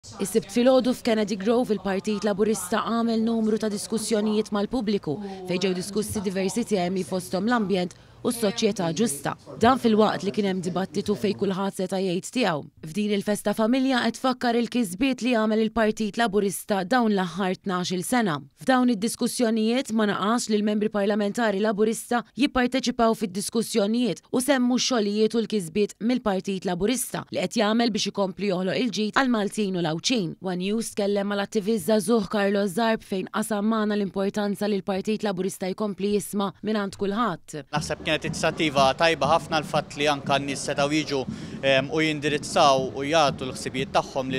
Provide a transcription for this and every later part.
Is-sibt filgħodu f'Kennedy Grove il-Partit Laburista għamel numru ta' diskussjonijiet mal-pubbliku fejn ġew diskussi diversi temi fosthom l-ambjent u s-soċjetà ġusta. Dan fil-waqt li kien hemm dibattitu fejn kulħadd seta' jgħid tiegħu. F'din il-festa familja qed tfakkar il-kisbiet li għamel il-Partit Laburista dawn l-aħħar 12-il sena. F'dawn id-diskussjonijiet ma naqax li l-membri parlamentari Laburista jipparteċipaw fid-diskussjonijiet u semmu x-xogħlijiet u l-kisbiet mill-Partit Laburista li qed jagħmel biex ikompli joħloq il-ġid għal Maltin u l-Awċin. One News tkellem mal-attivist żagħżugħ Carlos Zarb fejn qasam magħna l-importanza li l-Partit Laburista jkompli jisma' mingħand kulħadd. Kienet inizjattiva tajba ħafna l-fatt li anke n-nies setgħu jiġu u jindirizzaw u jagħtu l-ħsibijiet tagħhom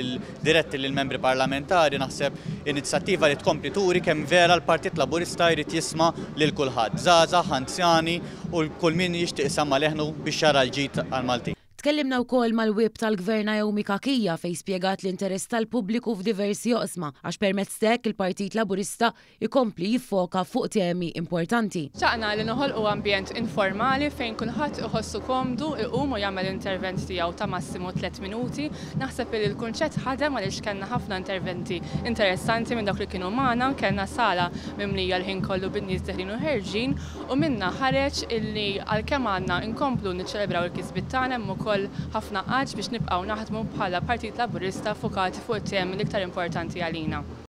diretti lill-membri parlamentari. Naħseb inizjattiva li tkompli turi kemm vera l-Partit Laburista jrid jisma' lil kulħadd, żgħażagħ, anzjani u kull min jixtieq isemma' leħnu biex jara l-ġid għall-Maltin. Tkellimna wkoll mal-wib tal-Gvern Naomi Kakija fejn spjegat l-interess tal-pubbliku f'diversi oqsma għax permezz hekk il-Partit Laburista jkompli jiffoka fuq temi importanti. Xaqna li noħolqu ambjent informali fejn kulħadd iħossu komdu iqum u jagħmel intervent tiegħu ta' massimu 3 minuti. Naħseb li l-kunċett ħadem għaliex kellna ħafna interventi interessanti minn dak li kienu magħna, kellna sala mimlija l-ħin kollu bin-nies deħlin u ħerġin u minna ħareġ illi għalkemm għandna nkomplu niċċelebraw il-kisbiet tagħna hemm ukoll ħafna qaġġ biex nibqgħu naħdmu bħala Partit Laburista fokati fuq it-temi l-iktar importanti għalina.